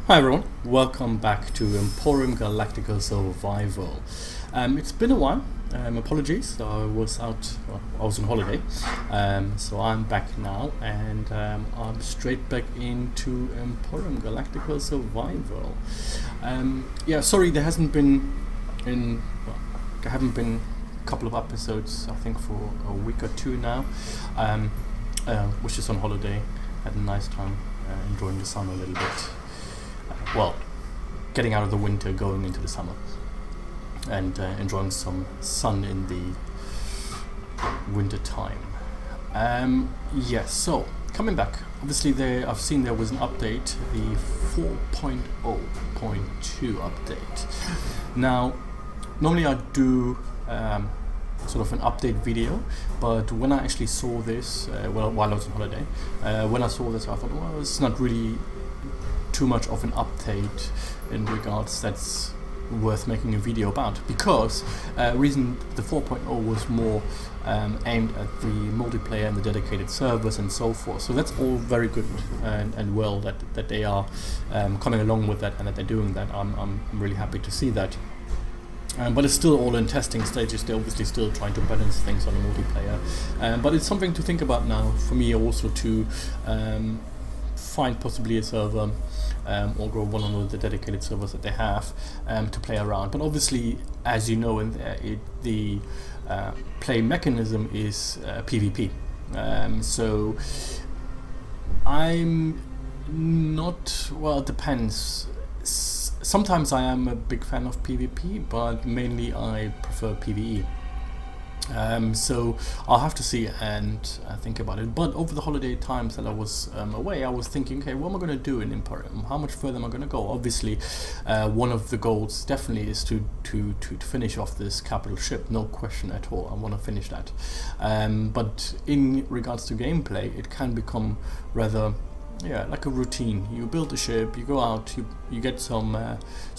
Hi everyone, welcome back to Empyrion Galactic Survival. It's been a while, apologies, I was out, well, I was on holiday, so I'm back now and I'm straight back into Empyrion Galactic Survival. Yeah, sorry there haven't been a couple of episodes, I think for a week or two now. Was just on holiday, had a nice time enjoying the sun a little bit. Well, getting out of the winter, going into the summer, and enjoying some sun in the winter time. Yes, so coming back, obviously I've seen there was an update, the 4.0.2 update. Now, normally I do sort of an update video, but when I actually saw this, while I was on holiday, when I saw this I thought, well, it's not really too much of an update in regards that's worth making a video about, because reason the 4.0 was more aimed at the multiplayer and the dedicated servers and so forth. So that's all very good and well that they are coming along with that and that they're doing that. I'm really happy to see that. But it's still all in testing stages. They're obviously still trying to balance things on the multiplayer, but it's something to think about now for me also to find possibly a server or go one of the dedicated servers that they have to play around. But obviously, as you know, in there, the play mechanism is PvP. So I'm not, well, it depends. Sometimes I am a big fan of PvP, but mainly I prefer PvE. So I'll have to see and think about it. But over the holiday times that I was away, I was thinking, okay, what am I going to do in Empyrion? How much further am I going to go? Obviously, one of the goals definitely is to finish off this capital ship, no question at all. I want to finish that. But in regards to gameplay, it can become rather, yeah, like a routine. You build a ship, you go out, you get some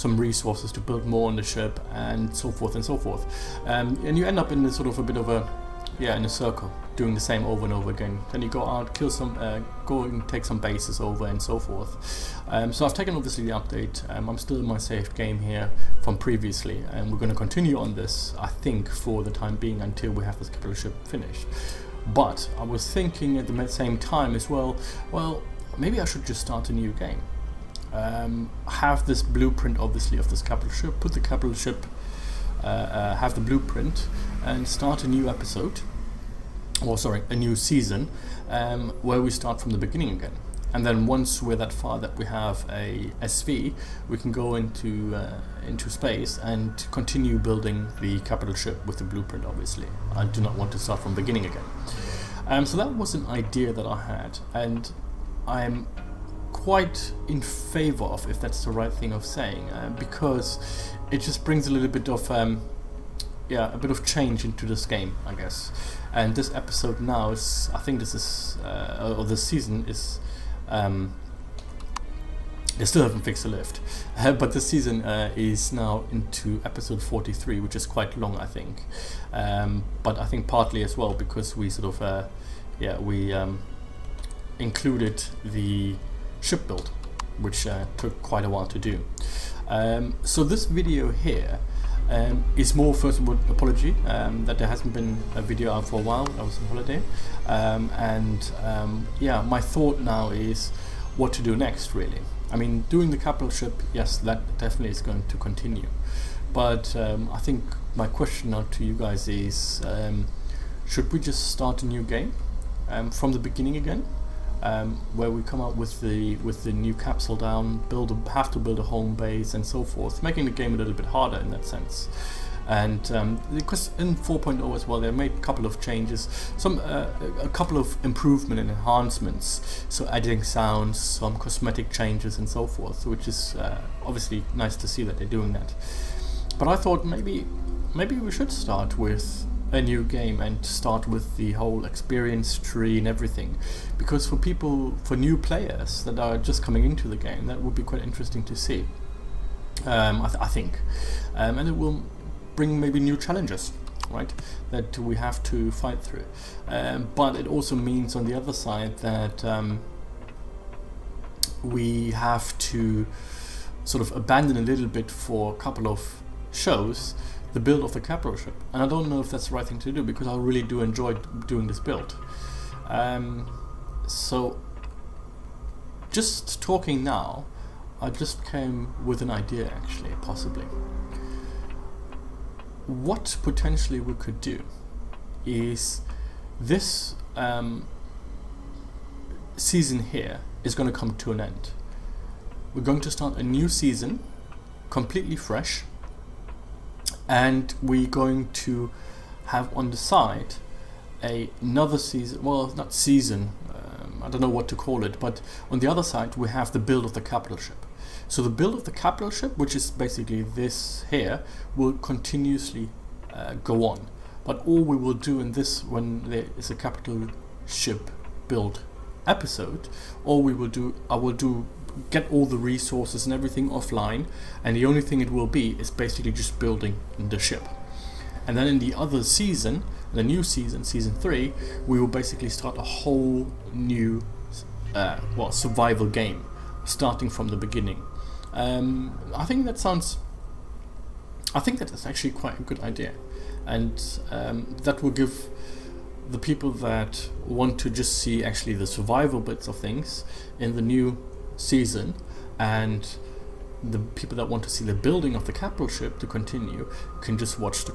resources to build more on the ship, and so forth and so forth, and you end up in this sort of a bit of a, yeah, in a circle, doing the same over and over again. Then you go out, kill some, go and take some bases over, and so forth. So I've taken obviously the update. I'm still in my saved game here from previously, and we're going to continue on this, I think, for the time being until we have this capital ship finished. But I was thinking at the same time as well, maybe I should just start a new game. Have this blueprint, obviously, of this capital ship, put the capital ship, have the blueprint, and start a new episode, or sorry, a new season, where we start from the beginning again. And then once we're that far that we have a SV, we can go into space and continue building the capital ship with the blueprint, obviously. I do not want to start from the beginning again. So that was an idea that I had, and I'm quite in favor of, if that's the right thing of saying, because it just brings a little bit of yeah, a bit of change into this game, I guess. And this episode now is, I think this is or this season is, they still haven't fixed the lift, but this season is now into episode 43, which is quite long, I think. But I think partly as well because we sort of yeah, we included the ship build, which took quite a while to do. So this video here is more, first of all, apology that there hasn't been a video out for a while. I was on holiday, and yeah, my thought now is what to do next, really. I mean, doing the capital ship, yes, that definitely is going to continue, but I think my question now to you guys is, should we just start a new game from the beginning again? Where we come out with the new capsule down, have to build a home base and so forth, making the game a little bit harder in that sense. And because in 4.0 as well, they made a couple of changes, a couple of improvement and enhancements. So adding sounds, some cosmetic changes and so forth, which is obviously nice to see that they're doing that. But I thought maybe we should start with a new game and start with the whole experience tree and everything, because for new players that are just coming into the game, that would be quite interesting to see. I think, and it will bring maybe new challenges, right, that we have to fight through. But it also means on the other side that we have to sort of abandon a little bit for a couple of shows the build of the capital ship, and I don't know if that's the right thing to do, because I really do enjoy doing this build. So just talking now, I just came with an idea, actually, possibly. What potentially we could do is this season here is going to come to an end. We're going to start a new season, completely fresh, and we're going to have on the side another season, well, not season, I don't know what to call it, but on the other side we have the build of the capital ship. So the build of the capital ship, which is basically this here, will continuously go on. But all we will do in this, when there is a capital ship build episode, all we will do, I will do, get all the resources and everything offline, and the only thing it will be is basically just building the ship. And then in the other season, the new season, season 3, we will basically start a whole new survival game, starting from the beginning. I think that's actually quite a good idea, and that will give the people that want to just see actually the survival bits of things in the new season, and the people that want to see the building of the capital ship to continue can just watch the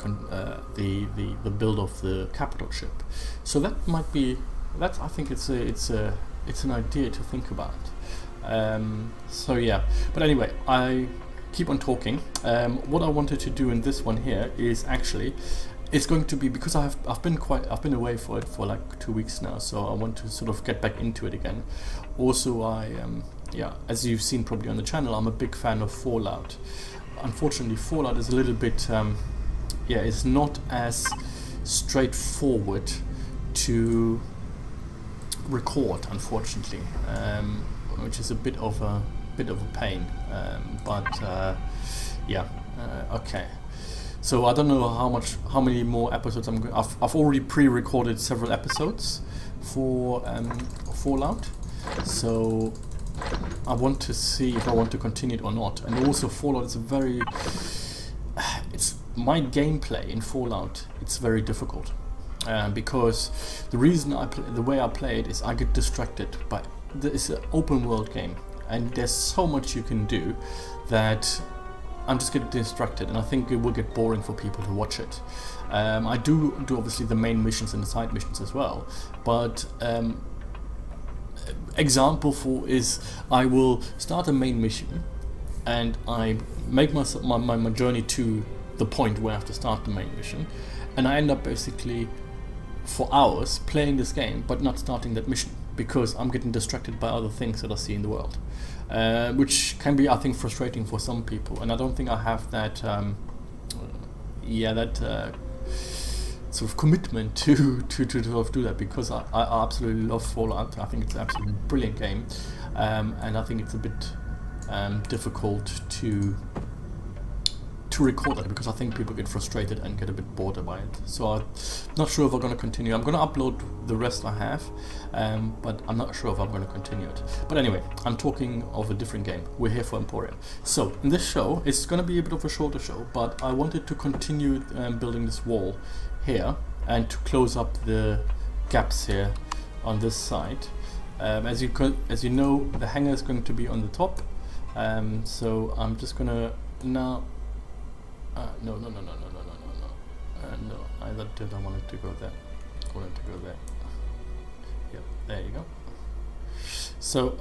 build of the capital ship. So that might be, that's, I think it's an idea to think about. So yeah, but anyway, I keep on talking. What I wanted to do in this one here is actually, it's going to be, because I've been away for like 2 weeks now, so I want to sort of get back into it again. Also, yeah, as you've seen probably on the channel, I'm a big fan of Fallout. Unfortunately, Fallout is a little bit, yeah, it's not as straightforward to record, unfortunately, which is a bit of a pain. Yeah, okay. So I don't know how many more episodes I'm going. I've already pre-recorded several episodes for Fallout, so I want to see if I want to continue it or not. And also, Fallout is it's my gameplay in Fallout. It's very difficult because the reason the way I play it is I get distracted by. It's an open world game, and there's so much you can do that I'm just getting distracted, and I think it will get boring for people to watch it. I do obviously the main missions and the side missions as well, but example for is I will start a main mission and I make my journey to the point where I have to start the main mission, and I end up basically for hours playing this game but not starting that mission because I'm getting distracted by other things that I see in the world, which can be, I think, frustrating for some people. And I don't think I have that sort of commitment to do that, because I absolutely love Fallout. I think it's an absolutely brilliant game, and I think it's a bit difficult to record that, because I think people get frustrated and get a bit bored by it. So I'm not sure if I'm going to continue. I'm going to upload the rest I have, but I'm not sure if I'm going to continue it. But anyway, I'm talking of a different game. We're here for Empyrion. So in this show, it's going to be a bit of a shorter show, but I wanted to continue building this wall here and to close up the gaps here on this side. As you know, the hangar is going to be on the top, so I'm just going to now. No, I didn't want it to go there. I wanted to go there. Yep, there you go. So,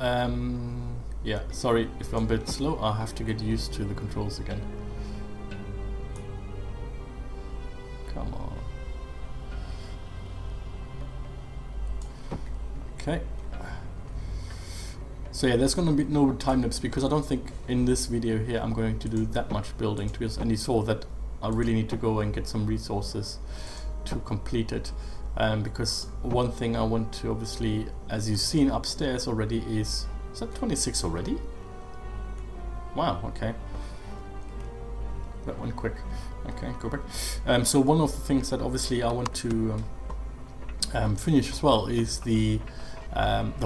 yeah, sorry if I'm a bit slow. I'll have to get used to the controls again. Come on. Okay. So yeah, there's going to be no time lapse, because I don't think in this video here I'm going to do that much building to this, and you saw that I really need to go and get some resources to complete it, because one thing I want to, obviously, as you've seen upstairs already, is that 26 already? Wow, okay. That went quick. Okay, go back. So one of the things that obviously I want to finish as well is the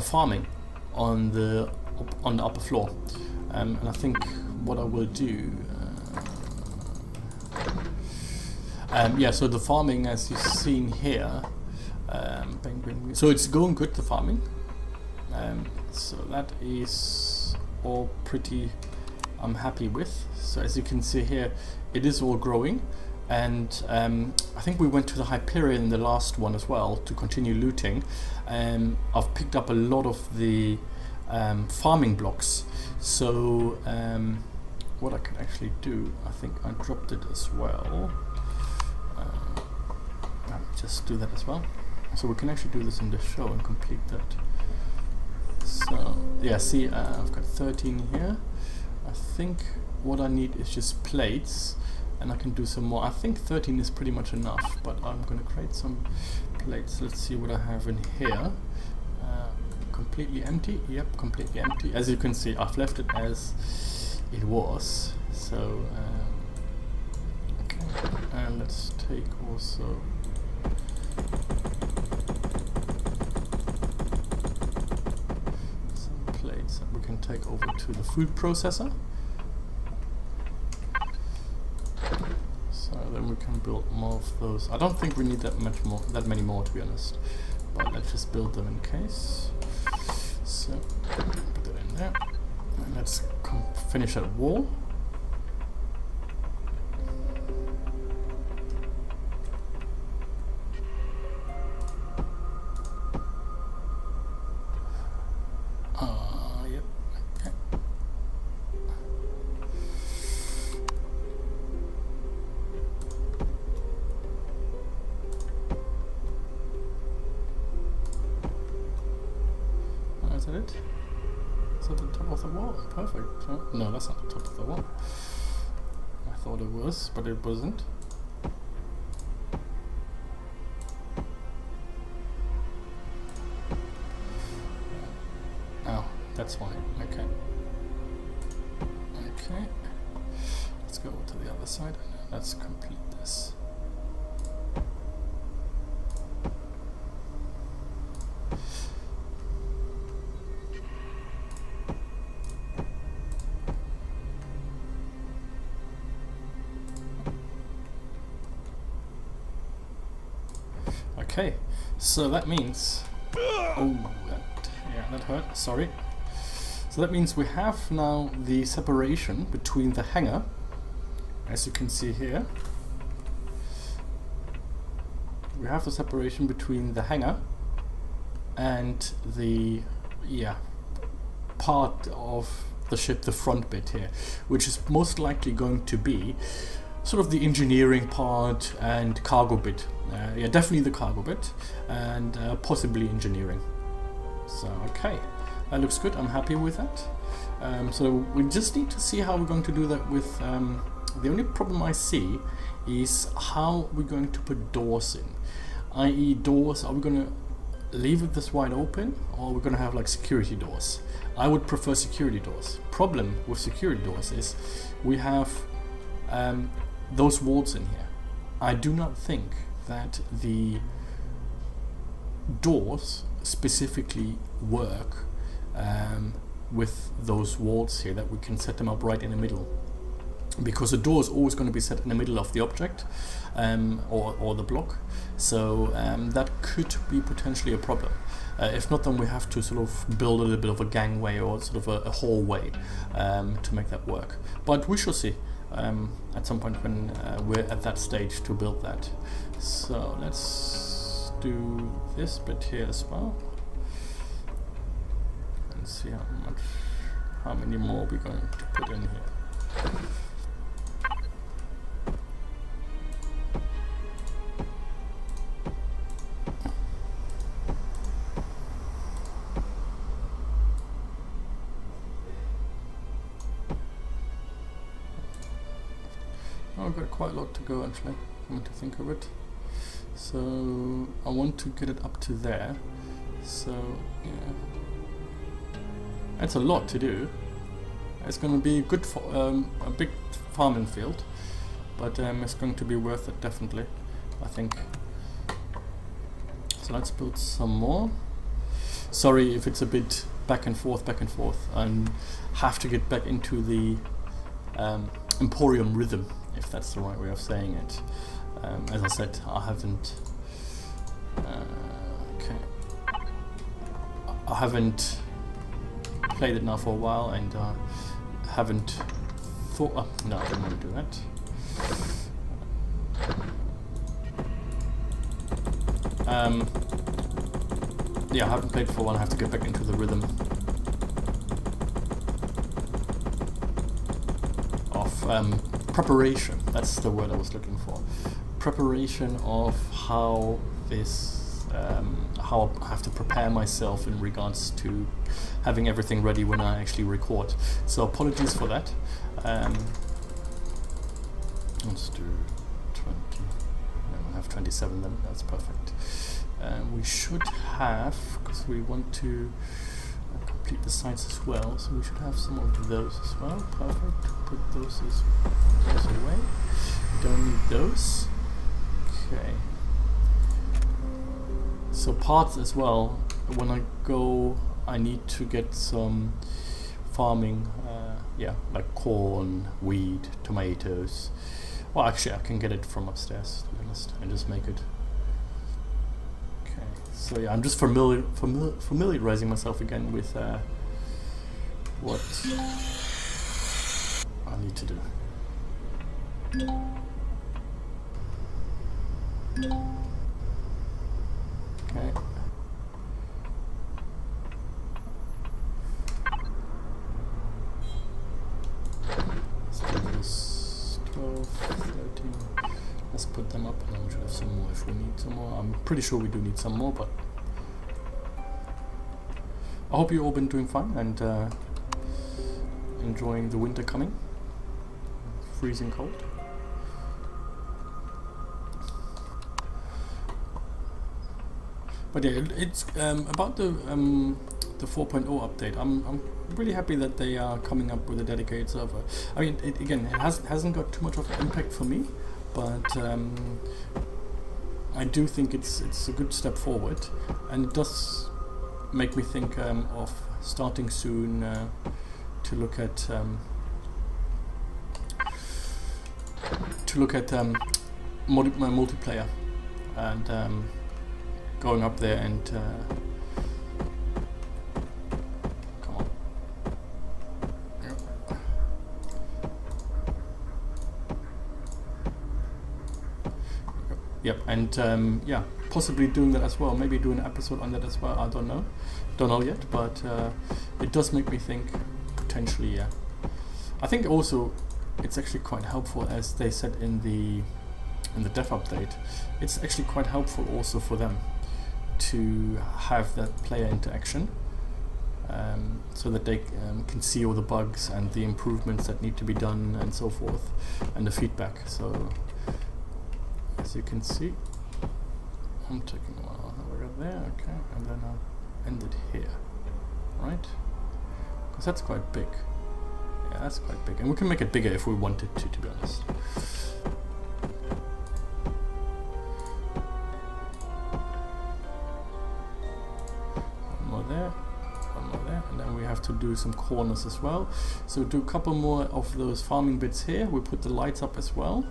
farming on the on the upper floor. And I think what I will do, yeah, so the farming, as you've seen here, bang, bang, bang. So it's going good, the farming. So that is all pretty, I'm happy with. So as you can see here, it is all growing. And I think we went to the Empyrion in the last one as well to continue looting. I've picked up a lot of the farming blocks. So what I can actually do, I think I dropped it as well. Let me just do that as well. So we can actually do this in the show and complete that. So yeah, see, I've got 13 here. I think what I need is just plates, and I can do some more. I think 13 is pretty much enough, but I'm going to create some plates. Let's see what I have in here. Completely empty. Yep, completely empty. As you can see, I've left it as it was. So okay, and let's take also some plates that we can take over to the food processor. So then we can build more of those. I don't think we need that many more, to be honest. But let's just build them in case. So put that in there, and let's finish that wall. Yep. Okay. Is that it? Is that the top of the wall? Perfect. No, that's not the top of the wall. I thought it was, but it wasn't. Oh, that's why. Okay. Okay. Let's go to the other side. Let's complete this. Okay, so that means, that hurt, sorry. So that means we have now the separation between the hangar, as you can see here. We have the separation between the hangar and the, part of the ship, the front bit here, which is most likely going to be sort of the engineering part and cargo bit. Yeah, definitely the cargo bit, and possibly engineering. So okay, that looks good. I'm happy with that. So we just need to see how we're going to do that with. The only problem I see is how we're going to put doors in, i.e. doors. Are we going to leave it this wide open, or we're going to have like security doors? I would prefer security doors. Problem with security doors is we have those walls in here. I do not think that the doors specifically work with those walls here, that we can set them up right in the middle, because the door is always going to be set in the middle of the object or the block. So that could be potentially a problem. If not, then we have to sort of build a little bit of a gangway or sort of a hallway to make that work. But we shall see at some point when we're at that stage to build that. So let's do this bit here as well and see how many more we're going to put in here. I've got quite a lot to go actually, come to think of it. So I want to get it up to there. So yeah, that's a lot to do. It's going to be good for a big farming field, but it's going to be worth it definitely, I think. So let's build some more. Sorry if it's a bit back and forth, and have to get back into the Empyrion rhythm, if that's the right way of saying it. As I said, I haven't. I haven't played it now for a while, and haven't thought. No, I didn't want to do that. Yeah, I haven't played for a while. I have to get back into the rhythm of preparation. That's the word I was looking for. Preparation of how this. How I have to prepare myself in regards to having everything ready when I actually record. So apologies for that. Let's do 20. I have 27 then. That's perfect. We should have, because we want to complete the sites as well, so we should have some of those as well. Perfect. Put those away. Don't need those. Okay. So parts as well, when I go, I need to get some farming, like corn, wheat, tomatoes. Well, actually I can get it from upstairs, to be honest, and just make it. Okay, so yeah, I'm just familiarizing myself again with what I need to do. Okay. Let's do this 12, 13. Let's put them up, and then we should have some more if we need some more. I'm pretty sure we do need some more, but I hope you've all been doing fine and enjoying the winter coming. Freezing cold. But yeah, it's about the 4.0 update. I'm really happy that they are coming up with a dedicated server. I mean, it hasn't got too much of an impact for me, but I do think it's a good step forward, and it does make me think of starting soon to look at multiplayer and. Going up there and come on. Yep, and yeah, possibly doing that as well. Maybe do an episode on that as well. I don't know yet, but it does make me think potentially. Yeah, I think also it's actually quite helpful, as they said in the dev update. It's actually quite helpful also for them to have that player interaction, so that they can see all the bugs and the improvements that need to be done and so forth, and the feedback. So as you can see, I'm taking a while. We got there, okay, and then I'll end it here, right? Because that's quite big. Yeah, that's quite big, and we can make it bigger if we wanted to be honest. To do some corners as well, so do a couple more of those farming bits here. We put the lights up as well,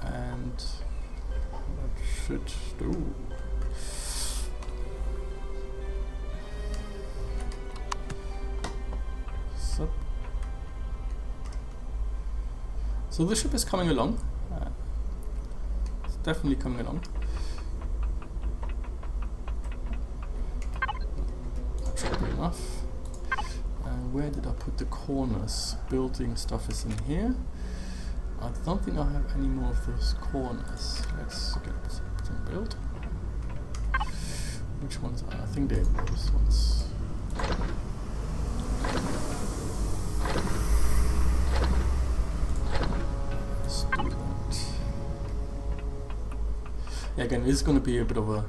and that should do. So the ship is coming along. It's definitely coming along. That should be enough. Where did I put the corners? Building stuff is in here. I don't think I have any more of those corners. Let's get some built. Which ones are? I think they're those ones. Let's do that. Yeah, again, this is going to be a bit of a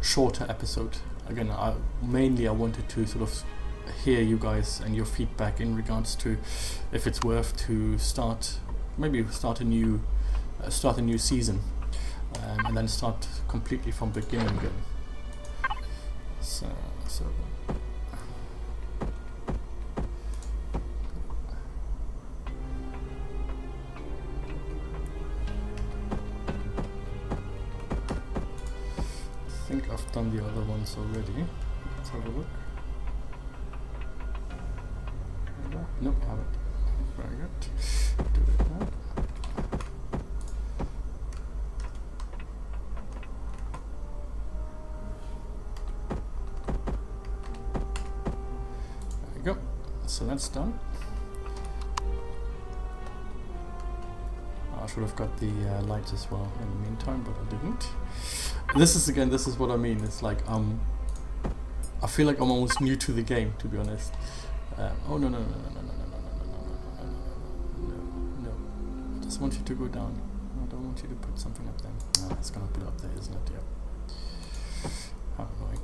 shorter episode. Again, I wanted to sort of hear you guys and your feedback in regards to if it's worth to start a new season, and then start completely from beginning again. So I think I've done the other ones already. Let's have a look. Nope, haven't. Very good. Do it now. There we go. So that's done. I should have got the lights as well in the meantime, but I didn't. This is what I mean. It's like I feel like I'm almost new to the game, to be honest. Oh no. I just want you to go down. I don't want you to put something up there. No, it's gonna put up there, isn't it? Yeah. How annoying.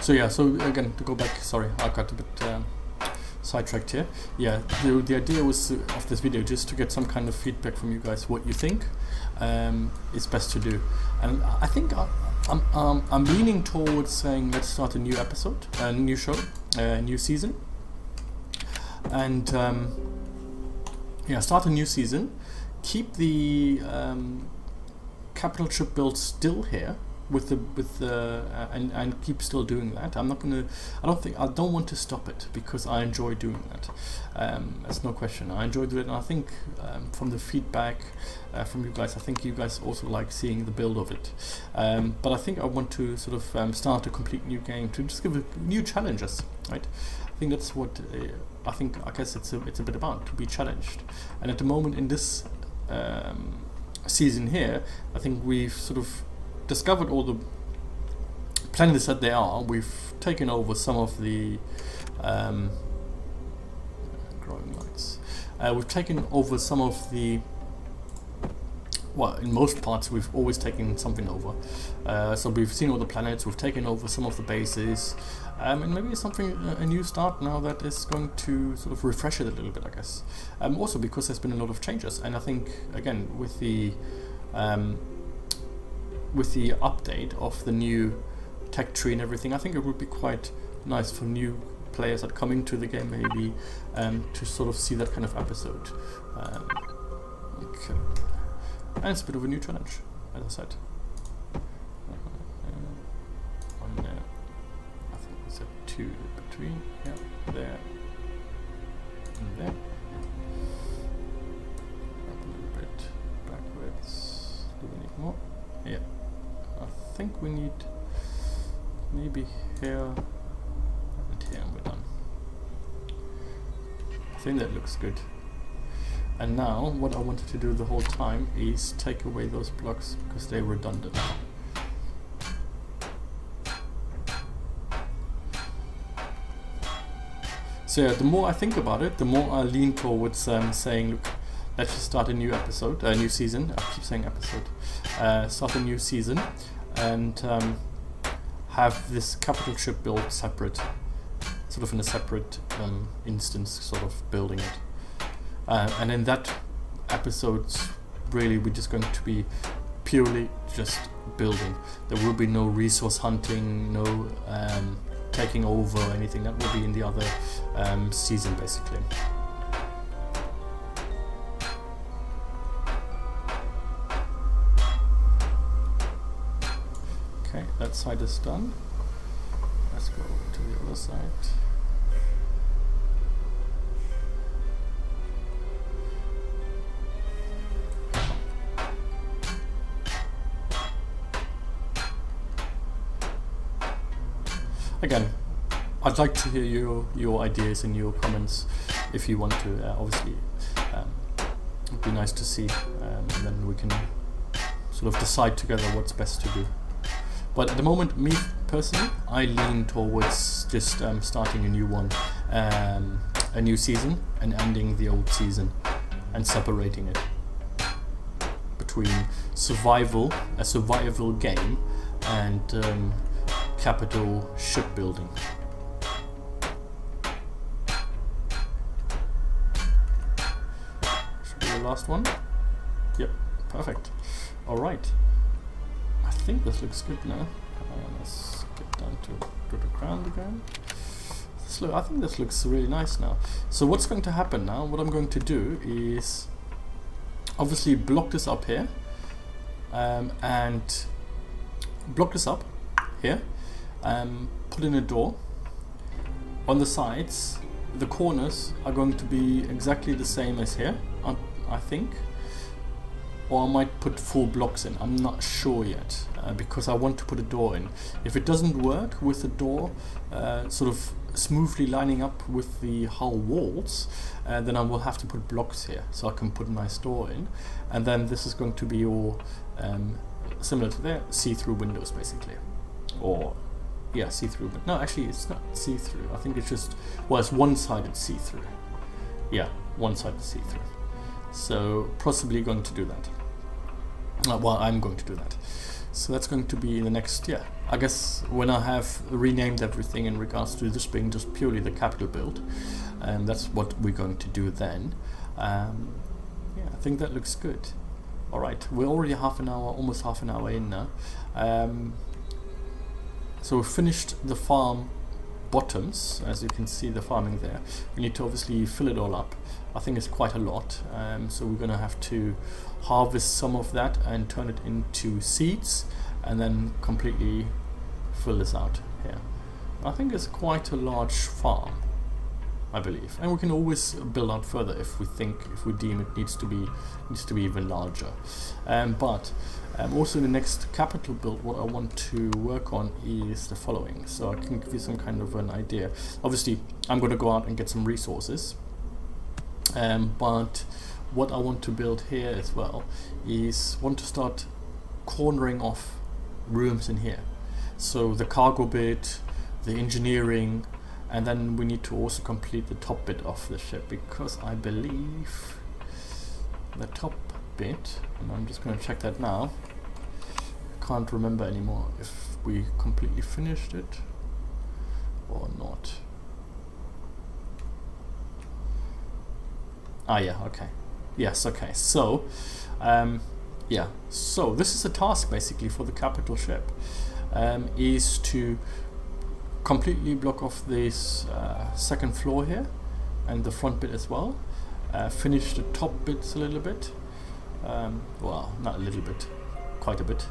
So yeah, so again, to go back, sorry, I got a bit sidetracked here. Yeah, the idea was of this video just to get some kind of feedback from you guys, what you think is best to do. And I think I'm leaning towards saying let's start a new episode, a new show, a new season. And yeah, start a new season, keep the capital ship build still here, and keep still doing that. I don't want to stop it because I enjoy doing that. That's no question. I enjoy doing it, and I think from the feedback from you guys, I think you guys also like seeing the build of it. But I think I want to sort of start a complete new game to just give new challenges, right? I think that's what I guess it's a bit about, to be challenged. And at the moment in this season here, I think we've sort of discovered all the planets that there are. We've taken over some of the growing lights. We've taken over some of the, well, in most parts we've always taken something over. So we've seen all the planets, we've taken over some of the bases, and maybe it's something, a new start now that is going to sort of refresh it a little bit, I guess. Also because there's been a lot of changes, and I think again with the update of the new tech tree and everything, I think it would be quite nice for new players that come into the game maybe to sort of see that kind of episode. Okay. And it's a bit of a new challenge, as I said. On there, I think we said 2 in between, yeah, there and there. Up a little bit backwards. Do we need more? Yeah. I think we need maybe here and here, and we're done. I think that looks good. And now what I wanted to do the whole time is take away those blocks because they're redundant. So yeah, the more I think about it, the more I lean towards saying, look, let's just start a new episode, a new season. I keep saying episode. Start a new season and have this capital ship built separate, sort of in a separate instance, sort of building it. And in that episodes, really we're just going to be purely just building. There will be no resource hunting, no taking over or anything. That will be in the other season, basically. Okay, that side is done. Let's go to the other side. Again, I'd like to hear your ideas and your comments if you want to. Obviously, it'd be nice to see, and then we can sort of decide together what's best to do. But at the moment, me personally, I lean towards just starting a new one, a new season, and ending the old season, and separating it between a survival game, and capital shipbuilding. Should be the last one. Yep, perfect. All right. I think this looks good now. Let's get down to the ground again. I think this looks really nice now. So what's going to happen now, what I'm going to do is obviously block this up here, and block this up here, put in a door. On the sides, the corners are going to be exactly the same as here, I think. Or I might put full blocks in, I'm not sure yet, because I want to put a door in. If it doesn't work with the door sort of smoothly lining up with the hull walls, then I will have to put blocks here, so I can put a nice door in. And then this is going to be all similar to there, see-through windows basically. Or, yeah, see-through, but no, actually it's not see-through. I think it's just, well, it's one-sided see-through. Yeah, one-sided see-through. So possibly going to do that. Well, I'm going to do that. So that's going to be in the next, yeah, I guess when I have renamed everything in regards to this being just purely the capital build, and that's what we're going to do then. Yeah, I think that looks good. All right, we're already half an hour, almost half an hour in now. So we've finished the farm bottoms, as you can see the farming there. We need to obviously fill it all up. I think it's quite a lot, so we're going to have to harvest some of that and turn it into seeds, and then completely fill this out here. I think it's quite a large farm, I believe, and we can always build out further if we deem it needs to be even larger. But also in the next capital build, what I want to work on is the following, so I can give you some kind of an idea. Obviously I'm going to go out and get some resources, but what I want to build here as well is want to start cornering off rooms in here. So the cargo bit, the engineering, and then we need to also complete the top bit of the ship, because I believe the top bit, and I'm just going to check that now, can't remember anymore if we completely finished it or not. Ah yeah, okay. Yes, okay. So, yeah. So this is a task basically for the capital ship, is to completely block off this second floor here and the front bit as well. Finish the top bits a little bit. Well, not a little bit, quite a bit.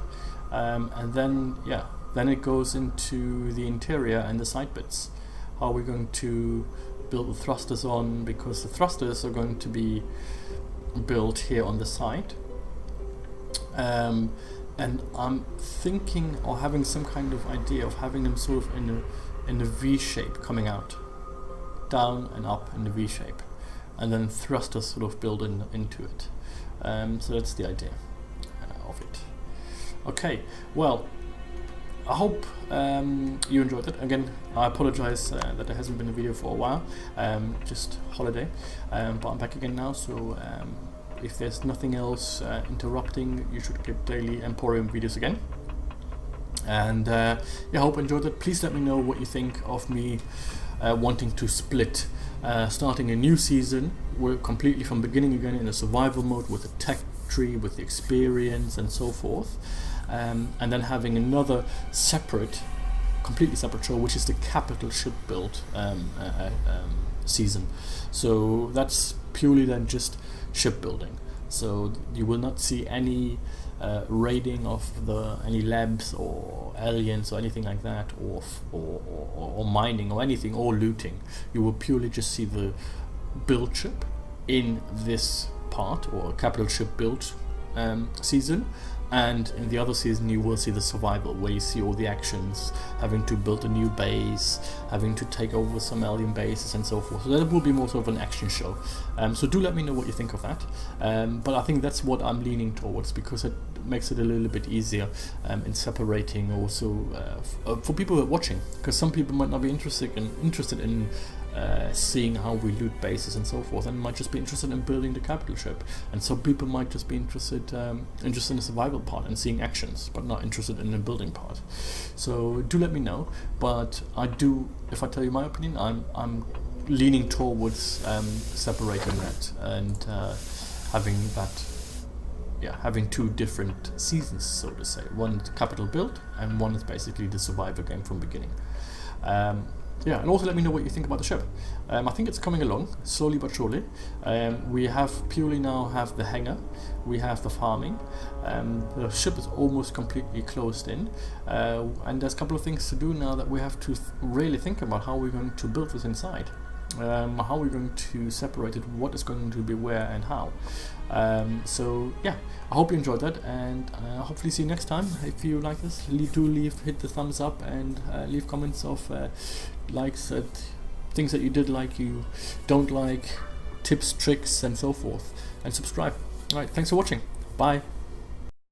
And then, yeah, then it goes into the interior and the side bits. How are we going to build the thrusters on, because the thrusters are going to be built here on the side, and I'm thinking or having some kind of idea of having them sort of in a V shape coming out, down and up in the V shape, and then thrusters sort of build into it. So that's the idea of it. Okay, well, I hope you enjoyed it. Again, I apologize that there hasn't been a video for a while, just holiday, but I'm back again now, so if there's nothing else interrupting, you should get daily Empyrion videos again. And yeah, I hope you enjoyed it. Please let me know what you think of me wanting to split, starting a new season. We're completely from beginning again in a survival mode with a tech tree, with the experience and so forth. And then having another completely separate show, which is the capital ship build season. So that's purely then just shipbuilding. So you will not see any raiding of any labs or aliens or anything like that, or mining or anything, or looting. You will purely just see the build ship in this part, or capital ship build season. And in the other season you will see the survival, where you see all the actions, having to build a new base, having to take over some alien bases and so forth. So that will be more sort of an action show. So do let me know what you think of that. But I think that's what I'm leaning towards, because it makes it a little bit easier in separating also for people who are watching, because some people might not be interested in seeing how we loot bases and so forth, and might just be interested in building the capital ship. And some people might just be interested in the survival part and seeing actions, but not interested in the building part. So do let me know. But I do, if I tell you my opinion, I'm leaning towards separating that and having two different seasons, so to say. One is capital build, and one is basically the survivor game from beginning. Yeah, and also let me know what you think about the ship. I think it's coming along, slowly but surely. We purely now have the hangar, we have the farming, the ship is almost completely closed in, and there's a couple of things to do now that we have to really think about how we're going to build this inside. How we're going to separate it, what is going to be where and how. So yeah, I hope you enjoyed that, and hopefully see you next time. If you like this, hit the thumbs up, and leave comments of likes, things that you did like, you don't like, tips, tricks and so forth, and subscribe. Alright, thanks for watching. Bye.